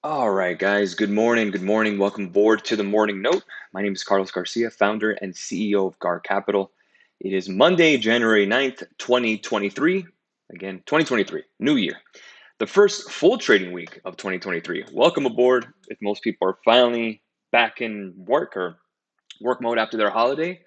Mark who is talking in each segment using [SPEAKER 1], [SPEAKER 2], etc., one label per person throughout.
[SPEAKER 1] All right, guys. Good morning. Good morning. Welcome aboard to the Morning Note. My name is Carlos Garcia, founder and CEO of GAR Capital. It is Monday, January 9th, 2023. Again, 2023, new year. The first full trading week of 2023. Welcome aboard. If most people are finally back in work or work mode after their holiday,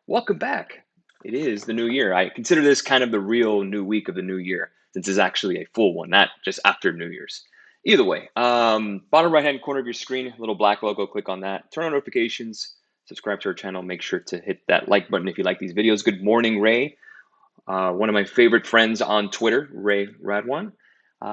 [SPEAKER 1] welcome back. It is the new year. I consider this kind of the real new week of the new year, since it's actually a full one, not just after New Year's. Either way, bottom right hand corner of your screen, little black logo, click on that. Turn on notifications, subscribe to our channel. Make sure to hit that like button if you like these videos. Good morning, Ray. One of my favorite friends on Twitter, Ray Radwan,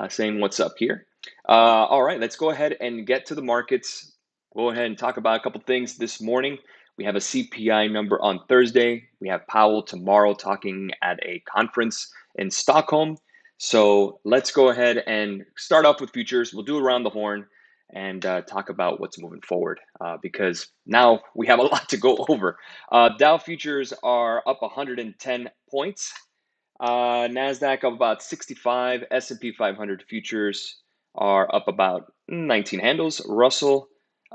[SPEAKER 1] saying what's up here. All right, let's go ahead and get to the markets. Go ahead and talk about a couple things this morning. We have a CPI number on Thursday. We have Powell tomorrow talking at a conference in Stockholm. So let's go ahead and start off with futures. We'll do around the horn and talk about what's moving forward because now we have a lot to go over. Dow futures are up 110 points. NASDAQ up about 65. S&P 500 futures are up about 19 handles. Russell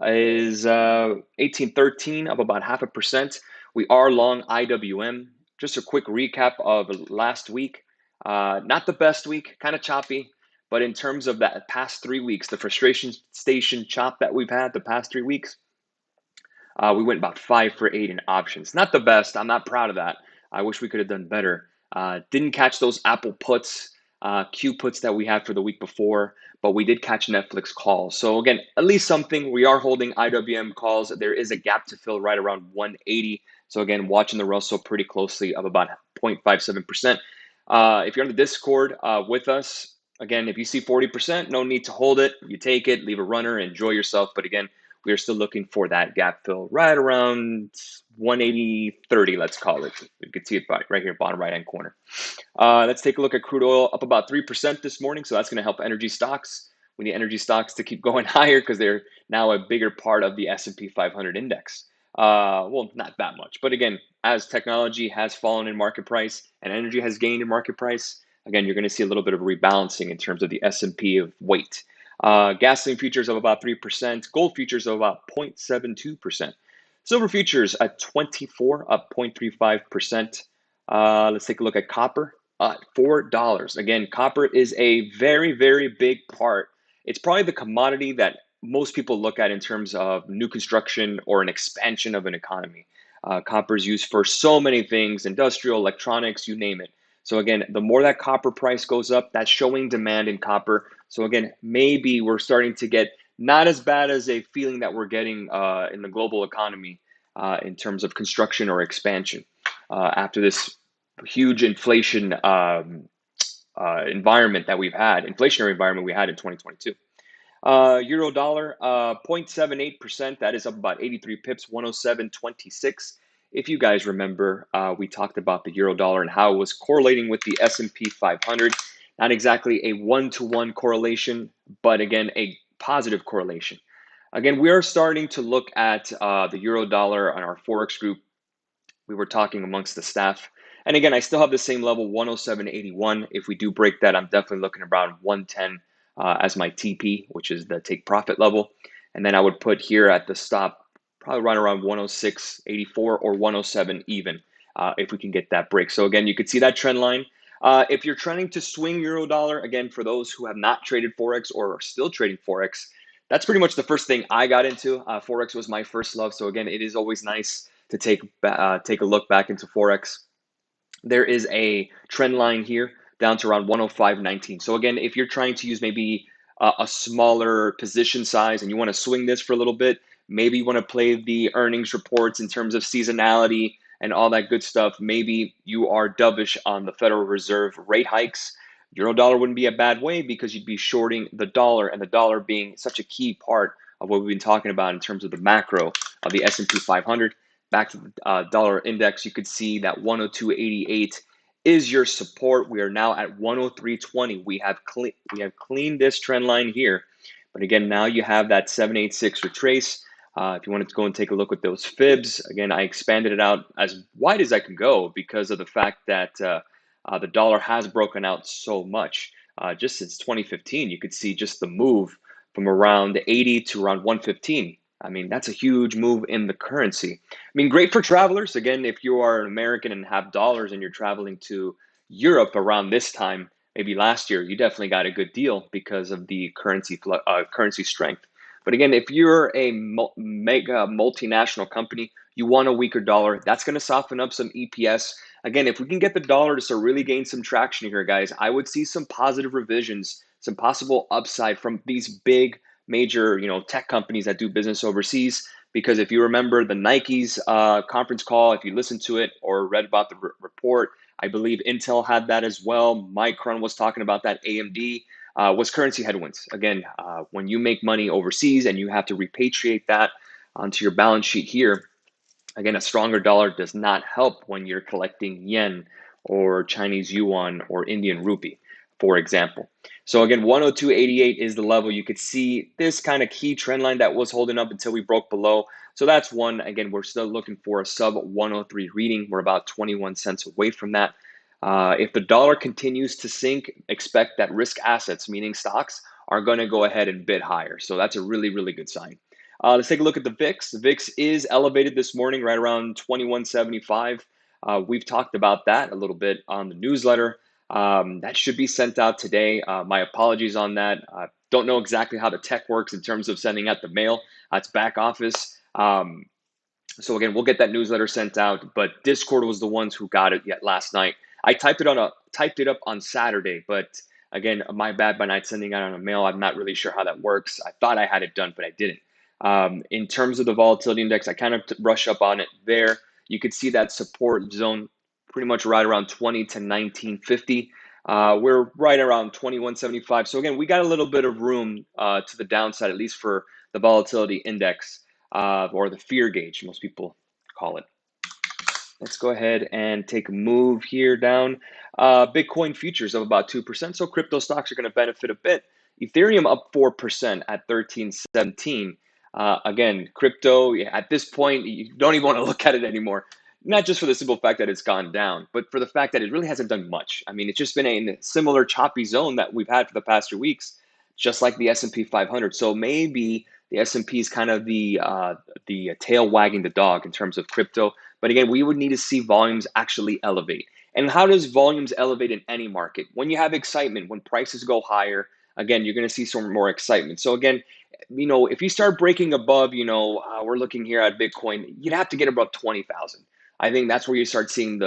[SPEAKER 1] is 1813, up about 0.5%. We are long IWM. Just a quick recap of last week. Not the best week, kind of choppy. But in terms of that past 3 weeks, the frustration station chop that we've had the past 3 weeks, we went about 5 for 8 in options. Not the best. I'm not proud of that. I wish we could have done better. Didn't catch those Apple puts, Q puts that we had for the week before, but we did catch Netflix calls. So again, at least something. We are holding IWM calls. There is a gap to fill right around 180. So again, watching the Russell pretty closely of about 0.57%. If you're on the Discord with us, again, if you see 40%, no need to hold it. You take it, leave a runner, enjoy yourself. But again, we are still looking for that gap fill right around 180.30, let's call it. You can see it right here, bottom right-hand corner. Let's take a look at crude oil, up about 3% this morning. So that's going to help energy stocks. We need energy stocks to keep going higher because they're now a bigger part of the S&P 500 index. Well, not that much. But again, as technology has fallen in market price and energy has gained in market price, again, you're going to see a little bit of rebalancing in terms of the S&P of weight. Gasoline futures of about 3%, gold futures of about 0.72%. Silver futures at 24, up 0.35%. Let's take a look at copper, $4. Again, copper is a very, very big part. It's probably the commodity that most people look at in terms of new construction or an expansion of an economy. Copper is used for so many things, industrial, electronics, you name it. So again, the more that copper price goes up, that's showing demand in copper. So again, maybe we're starting to get not as bad as a feeling that we're getting in the global economy in terms of construction or expansion after this huge inflation environment that we've had, inflationary environment we had in 2022. Euro dollar, 0.78%. That is up about 83 pips, 107.26. If you guys remember, we talked about the euro dollar and how it was correlating with the S&P 500. Not exactly a one-to-one correlation, but again, a positive correlation. Again, we are starting to look at the euro dollar on our Forex group. We were talking amongst the staff. And again, I still have the same level, 107.81. If we do break that, I'm definitely looking around 110 as my TP, which is the take profit level. And then I would put here at the stop, probably right around 106.84 or 107 even, if we can get that break. So again, you could see that trend line. If you're trying to swing euro dollar, again, for those who have not traded Forex or are still trading Forex, that's pretty much the first thing I got into. Forex was my first love. So again, it is always nice to take a look back into Forex. There is a trend line here down to around 105.19. So again, if you're trying to use maybe a smaller position size and you want to swing this for a little bit, maybe you want to play the earnings reports in terms of seasonality and all that good stuff. Maybe you are dovish on the Federal Reserve rate hikes. Euro dollar wouldn't be a bad way because you'd be shorting the dollar, and the dollar being such a key part of what we've been talking about in terms of the macro of the S&P 500. Back to the dollar index, you could see that 102.88 is your support. We are now at 103.20. We have cleaned this trend line here. But again, now you have that 786 retrace. If you wanted to go and take a look at those fibs, again, I expanded it out as wide as I can go because of the fact that the dollar has broken out so much. Just since 2015, you could see just the move from around 80 to around 115. I mean, that's a huge move in the currency. I mean, great for travelers. Again, if you are an American and have dollars and you're traveling to Europe around this time, maybe last year, you definitely got a good deal because of the currency strength. But again, if you're a mega multinational company, you want a weaker dollar. That's going to soften up some EPS. Again, if we can get the dollar to start really gain some traction here, guys, I would see some positive revisions, some possible upside from these big major, tech companies that do business overseas. Because if you remember the Nike's conference call, if you listened to it or read about the report, I believe Intel had that as well. Micron was talking about that. AMD was currency headwinds. Again, when you make money overseas and you have to repatriate that onto your balance sheet here, again, a stronger dollar does not help when you're collecting yen or Chinese yuan or Indian rupee, for example. So again, 102.88 is the level. You could see this kind of key trend line that was holding up until we broke below. So that's one. Again, we're still looking for a sub 103 reading. We're about 21 cents away from that. If the dollar continues to sink, expect that risk assets, meaning stocks, are going to go ahead and bid higher. So that's a really, really good sign. Let's take a look at the VIX. The VIX is elevated this morning, right around 2175. We've talked about that a little bit on the newsletter. That should be sent out today. My apologies on that. Don't know exactly how the tech works in terms of sending out the mail. It's back office. So again, we'll get that newsletter sent out, but Discord was the ones who got it yet last night. I typed it up on Saturday, but again, my bad by not sending out on a mail. I'm not really sure how that works. I thought I had it done, but I didn't. In terms of the volatility index, I kind of brush up on it there. You could see that support zone pretty much right around 20 to 1950. We're right around 2175. So again, we got a little bit of room to the downside, at least for the volatility index or the fear gauge, most people call it. Let's go ahead and take a move here down. Bitcoin futures up about 2%. So crypto stocks are going to benefit a bit. Ethereum up 4% at 1317. Again, crypto at this point, you don't even want to look at it anymore. Not just for the simple fact that it's gone down, but for the fact that it really hasn't done much. I mean, it's just been a similar choppy zone that we've had for the past 2 weeks, just like the S&P 500. So maybe the S&P is kind of the tail wagging the dog in terms of crypto. But again, we would need to see volumes actually elevate. And how does volumes elevate in any market? When you have excitement, when prices go higher, again, you're going to see some more excitement. So again, if you start breaking above, we're looking here at Bitcoin, you'd have to get above 20,000. I think that's where you start seeing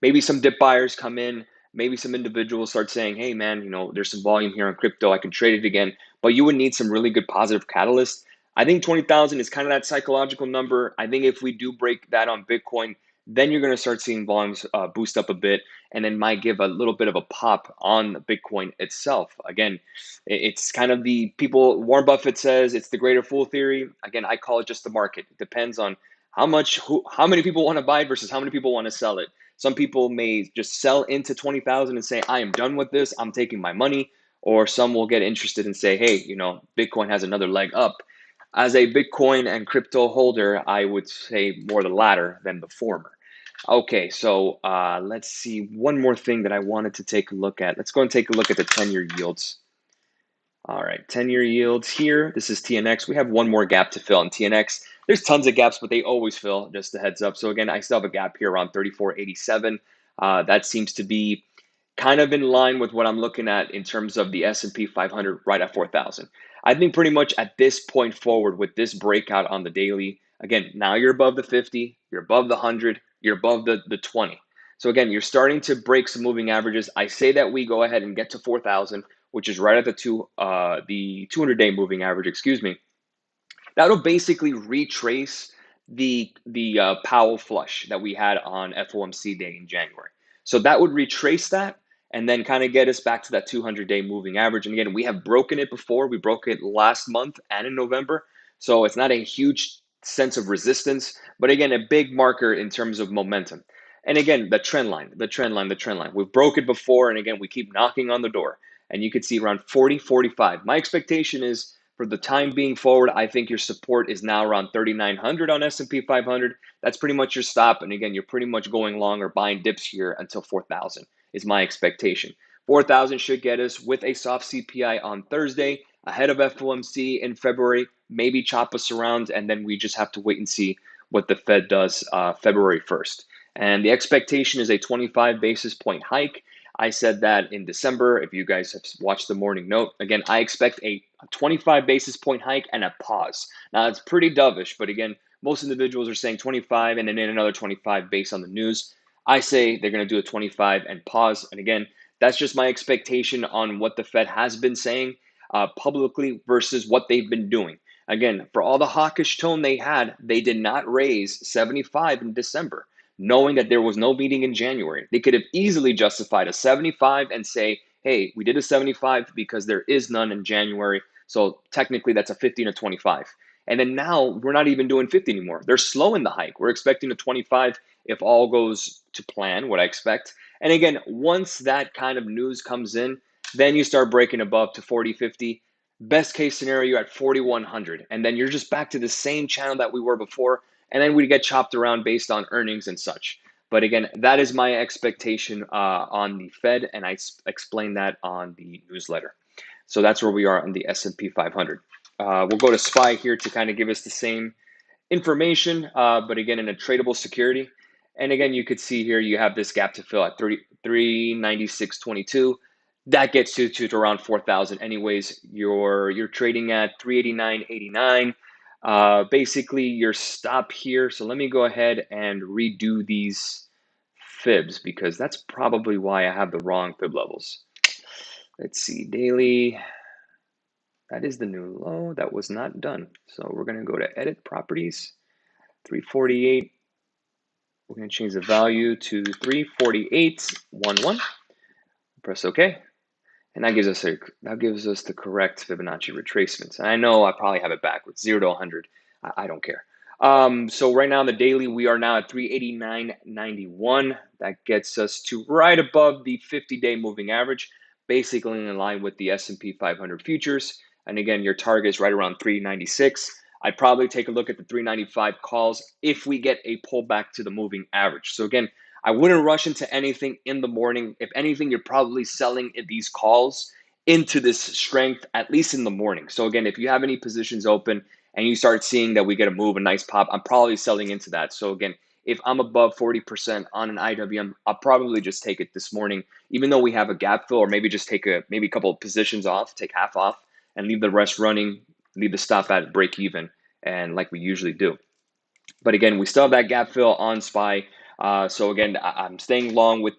[SPEAKER 1] maybe some dip buyers come in. Maybe some individuals start saying, hey, man, there's some volume here on crypto. I can trade it again. But you would need some really good positive catalysts. I think 20,000 is kind of that psychological number. I think if we do break that on Bitcoin, then you're going to start seeing volumes boost up a bit and then might give a little bit of a pop on Bitcoin itself. Again, it's kind of Warren Buffett says it's the greater fool theory. Again, I call it just the market. It depends on how many people want to buy versus how many people want to sell it. Some people may just sell into 20,000 and say, I am done with this. I'm taking my money. Or some will get interested and say, hey, Bitcoin has another leg up. As a Bitcoin and crypto holder, I would say more the latter than the former. Okay, so let's see. One more thing that I wanted to take a look at. Let's go and take a look at the 10-year yields. All right, 10-year yields here. This is TNX. We have one more gap to fill in TNX. There's tons of gaps, but they always fill, just a heads up. So again, I still have a gap here around 34.87. That seems to be kind of in line with what I'm looking at in terms of the S&P 500 right at 4,000. I think pretty much at this point forward with this breakout on the daily, again, now you're above the 50, you're above the 100, you're above the 20. So again, you're starting to break some moving averages. I say that we go ahead and get to 4,000, which is right at the 200-day moving average, excuse me. That'll basically retrace the Powell flush that we had on FOMC day in January. So that would retrace that and then kind of get us back to that 200-day moving average. And again, we have broken it before. We broke it last month and in November. So it's not a huge sense of resistance, but again, a big marker in terms of momentum. And again, the trend line. We've broke it before, and again, we keep knocking on the door. And you could see around 40, 45. My expectation is for the time being forward, I think your support is now around 3,900 on S&P 500. That's pretty much your stop. And again, you're pretty much going long or buying dips here until 4,000 is my expectation. 4,000 should get us with a soft CPI on Thursday. ahead of FOMC in February, maybe chop us around, and then we just have to wait and see what the Fed does February 1st. And the expectation is a 25 basis point hike. I said that in December. If you guys have watched the morning note, again, I expect a 25 basis point hike and a pause. Now, it's pretty dovish, but again, most individuals are saying 25 and then another 25 based on the news. I say they're going to do a 25 and pause. And again, that's just my expectation on what the Fed has been saying publicly versus what they've been doing. Again, for all the hawkish tone they had, they did not raise 75 in December, knowing that there was no meeting in January. They could have easily justified a 75 and say, hey, we did a 75 because there is none in January. So technically that's a 15 or 25. And then now we're not even doing 50 anymore. They're slowing the hike. We're expecting a 25 if all goes to plan, what I expect. And again, once that kind of news comes in, then you start breaking above to 40, 50. Best case scenario, you're at 4,100. And then you're just back to the same channel that we were before. And then we get chopped around based on earnings and such. But again, that is my expectation on the Fed, and I explained that on the newsletter. So that's where we are on the S&P 500. We'll go to SPY here to kind of give us the same information, but again, in a tradable security. And again, you could see here you have this gap to fill at 396.22. That gets you to around 4,000. Anyways, you're trading at 389.89. Basically, your stop here. So let me go ahead and redo these fibs because that's probably why I have the wrong fib levels. Let's see, daily. That is the new low. That was not done. So we're going to go to edit properties, 348. We're going to change the value to 348.11. Press OK. And that gives us the correct Fibonacci retracements. And I know I probably have it backwards, 0 to 100. I don't care. So right now on the daily, we are now at 389.91. That gets us to right above the 50-day moving average, basically in line with the S&P 500 futures. And again, your target is right around 396. I'd probably take a look at the 395 calls if we get a pullback to the moving average. So again, I wouldn't rush into anything in the morning. If anything, you're probably selling these calls into this strength, at least in the morning. So again, if you have any positions open and you start seeing that we get a move, a nice pop, I'm probably selling into that. So again, if I'm above 40% on an IWM, I'll probably just take it this morning, even though we have a gap fill, or maybe just take a couple of positions off, take half off and leave the rest running, leave the stop at break even, and like we usually do. But again, we still have that gap fill on SPY. So again, I'm staying long with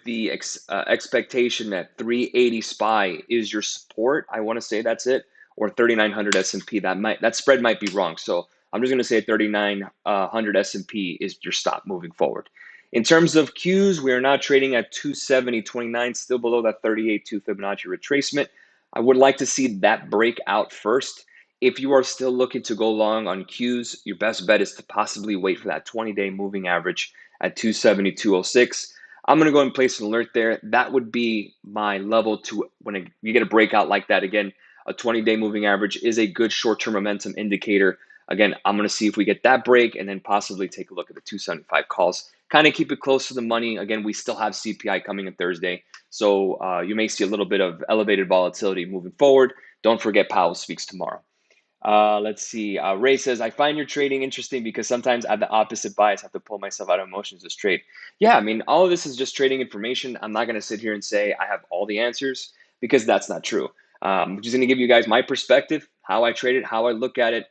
[SPEAKER 1] the expectation that 380 SPY is your support. I want to say that's it, or 3,900 S&P. That spread might be wrong. So I'm just going to say 3,900 S&P is your stop moving forward. In terms of Qs, we are now trading at 270.29, still below that 38.2 Fibonacci retracement. I would like to see that break out first. If you are still looking to go long on Qs, your best bet is to possibly wait for that 20-day moving average at 270.206. I'm going to go and place an alert there. That would be my level to when you get a breakout like that. Again, a 20-day moving average is a good short-term momentum indicator. Again, I'm going to see if we get that break and then possibly take a look at the 275 calls. Kind of keep it close to the money. Again, we still have CPI coming in Thursday. So you may see a little bit of elevated volatility moving forward. Don't forget Powell speaks tomorrow. Let's see. Ray says, I find your trading interesting because sometimes I have the opposite bias. I have to pull myself out of emotions to trade. Yeah, I mean, all of this is just trading information. I'm not going to sit here and say I have all the answers because that's not true. I'm just going to give you guys my perspective, how I trade it, how I look at it.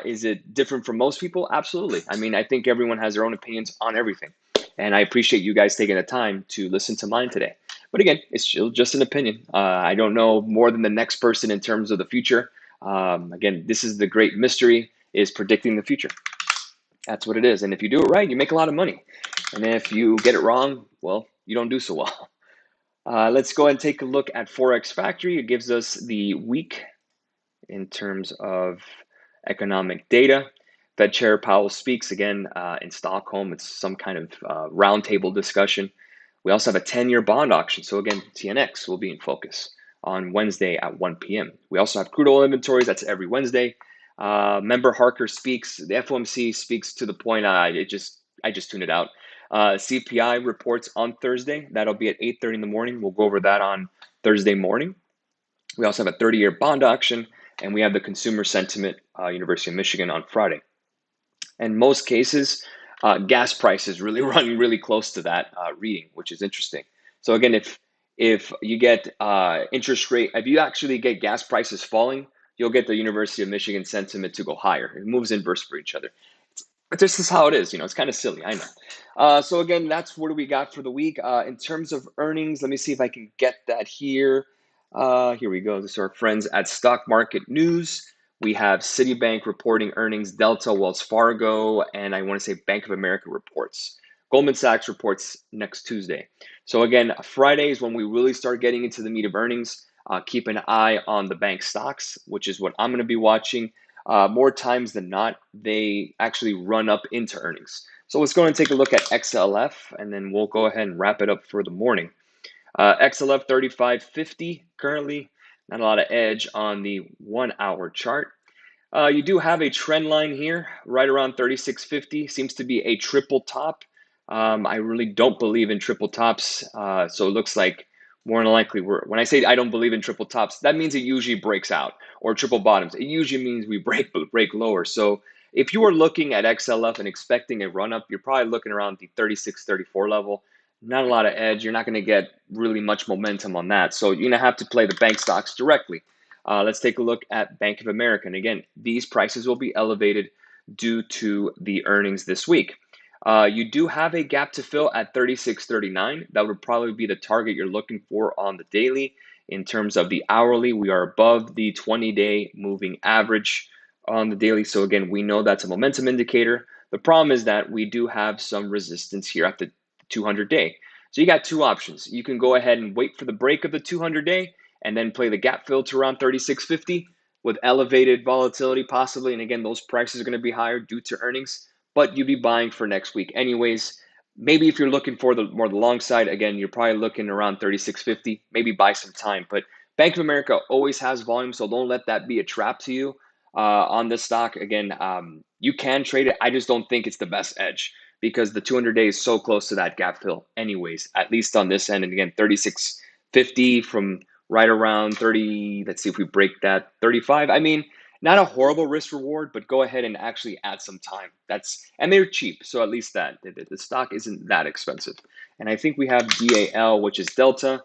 [SPEAKER 1] Is it different from most people? Absolutely. I mean, I think everyone has their own opinions on everything. And I appreciate you guys taking the time to listen to mine today. But again, it's still just an opinion. I don't know more than the next person in terms of the future. Again, this is the great mystery, is predicting the future. That's what it is. And if you do it right, you make a lot of money. And if you get it wrong, well, you don't do so well. Let's go ahead and take a look at Forex Factory. It gives us the week in terms of economic data. Fed Chair Powell speaks again in Stockholm. It's some kind of roundtable discussion. We also have a 10-year bond auction. So again, TNX will be in focus on Wednesday at 1 p.m. We also have crude oil inventories. That's every Wednesday. Member Harker speaks. The FOMC speaks to the point. I just tuned it out. CPI reports on Thursday. That'll be at 8:30 in the morning. We'll go over that on Thursday morning. We also have a 30-year bond auction, and we have the consumer sentiment, University of Michigan on Friday. In most cases, gas prices really running really close to that reading, which is interesting. So again, if you get interest rate, if you actually get gas prices falling, you'll get the University of Michigan sentiment to go higher. It moves inverse for each other. But this is how it is. It's kind of silly, I know. So again, that's what we got for the week. In terms of earnings, let me see if I can get that here. Here we go. This is our friends at Stock Market News. We have Citibank reporting earnings, Delta, Wells Fargo, and I want to say Bank of America reports. Goldman Sachs reports next Tuesday. So again, Friday is when we really start getting into the meat of earnings. Keep an eye on the bank stocks, which is what I'm going to be watching. More times than not, they actually run up into earnings. So let's go and take a look at XLF, and then we'll go ahead and wrap it up for the morning. XLF 35.50 currently, not a lot of edge on the 1 hour chart. You do have a trend line here, right around 36.50. Seems to be a triple top. I really don't believe in triple tops, so it looks like more than likely when I say I don't believe in triple tops, that means it usually breaks out, or triple bottoms. It usually means we break lower. So if you are looking at XLF and expecting a run up, you're probably looking around the 36, 34 level. Not a lot of edge. You're not going to get really much momentum on that. So you're going to have to play the bank stocks directly. Let's take a look at Bank of America. And again, these prices will be elevated due to the earnings this week. You do have a gap to fill at 36.39. That would probably be the target you're looking for on the daily. In terms of the hourly, we are above the 20-day moving average on the daily. So again, we know that's a momentum indicator. The problem is that we do have some resistance here at the 200-day. So you got two options. You can go ahead and wait for the break of the 200-day and then play the gap fill to around 36.50 with elevated volatility possibly. And again, those prices are going to be higher due to earnings, but you'd be buying for next week anyways. Maybe if you're looking for the long side, again, you're probably looking around 36.50, maybe buy some time. But Bank of America always has volume, so don't let that be a trap to you on this stock. Again, you can trade it. I just don't think it's the best edge because the 200-day is so close to that gap fill anyways, at least on this end. And again, 36.50 from right around 30. Let's see if we break that 35. I mean, not a horrible risk reward, but go ahead and actually add some time. And they're cheap. So at least that the stock isn't that expensive. And I think we have DAL, which is Delta,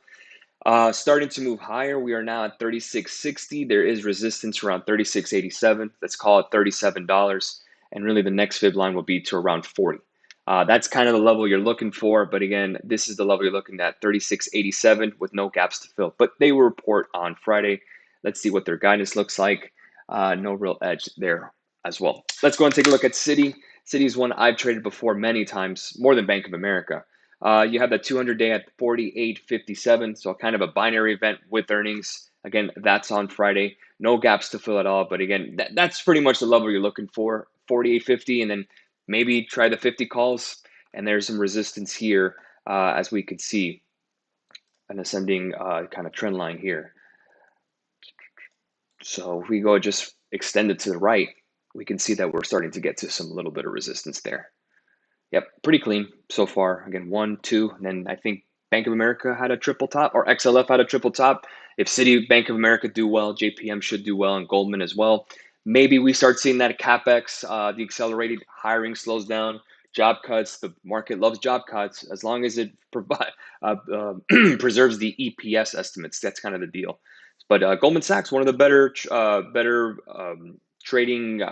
[SPEAKER 1] starting to move higher. We are now at 36.60. There is resistance around 36.87. Let's call it $37. And really the next fib line will be to around 40. That's kind of the level you're looking for. But again, this is the level you're looking at, 36.87 with no gaps to fill. But they will report on Friday. Let's see what their guidance looks like. No real edge there as well. Let's go and take a look at Citi. Citi is one I've traded before many times, more than Bank of America. You have the 200-day at 48.57, so kind of a binary event with earnings. Again, that's on Friday. No gaps to fill at all. But again, that's pretty much the level you're looking for, 48.50, and then maybe try the 50 calls. And there's some resistance here, as we could see, an ascending kind of trend line here. So if we go just extend it to the right, we can see that we're starting to get to some little bit of resistance there. Yep, pretty clean so far. Again, 1, 2, and then I think Bank of America had a triple top, or XLF had a triple top. If Citi, Bank of America do well, JPM should do well, and Goldman as well. Maybe we start seeing that CapEx, the accelerated hiring slows down, job cuts. The market loves job cuts as long as it preserves the EPS estimates. That's kind of the deal. But Goldman Sachs, one of the better trading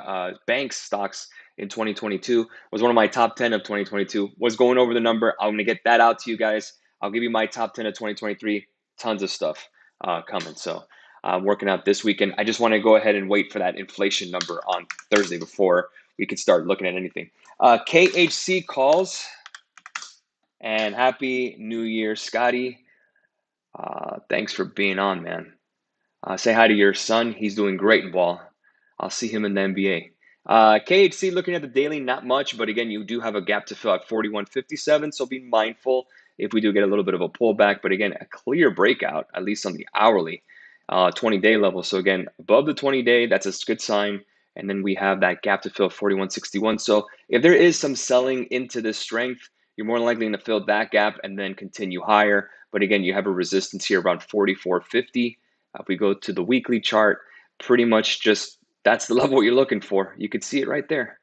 [SPEAKER 1] banks stocks in 2022, was one of my top 10 of 2022, was going over the number. I'm going to get that out to you guys. I'll give you my top 10 of 2023. Tons of stuff coming. So I'm working out this weekend. I just want to go ahead and wait for that inflation number on Thursday before we could start looking at anything. KHC calls, and Happy New Year, Scotty. Thanks for being on, man. Say hi to your son. He's doing great in ball. I'll see him in the NBA. KHC, looking at the daily, not much, but again, you do have a gap to fill at 41.57, so be mindful if we do get a little bit of a pullback. But again, a clear breakout, at least on the hourly 20-day level. So again, above the 20-day, that's a good sign. And then we have that gap to fill 41.61. So if there is some selling into this strength, you're more likely going to fill that gap and then continue higher. But again, you have a resistance here around 44.50. If we go to the weekly chart, pretty much just that's the level you're looking for. You could see it right there.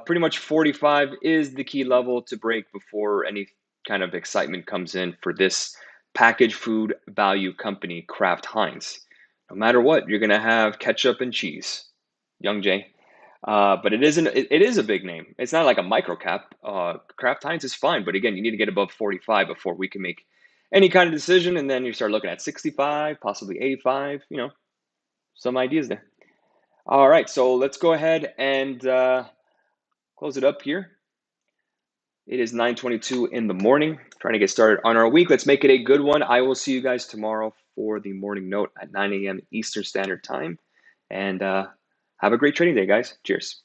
[SPEAKER 1] Pretty much 45 is the key level to break before any kind of excitement comes in for this packaged food value company, Kraft Heinz. No matter what, you're gonna have ketchup and cheese. Young Jay. But it is a big name. It's not like a micro cap. Kraft Heinz is fine, but again, you need to get above 45 before we can make any kind of decision. And then you start looking at 65, possibly 85, some ideas there. All right, so let's go ahead and close it up here. It is 9:22 in the morning. Trying to get started on our week. Let's make it a good one. I will see you guys tomorrow for the morning note at 9 a.m. Eastern Standard Time. And have a great trading day, guys. Cheers.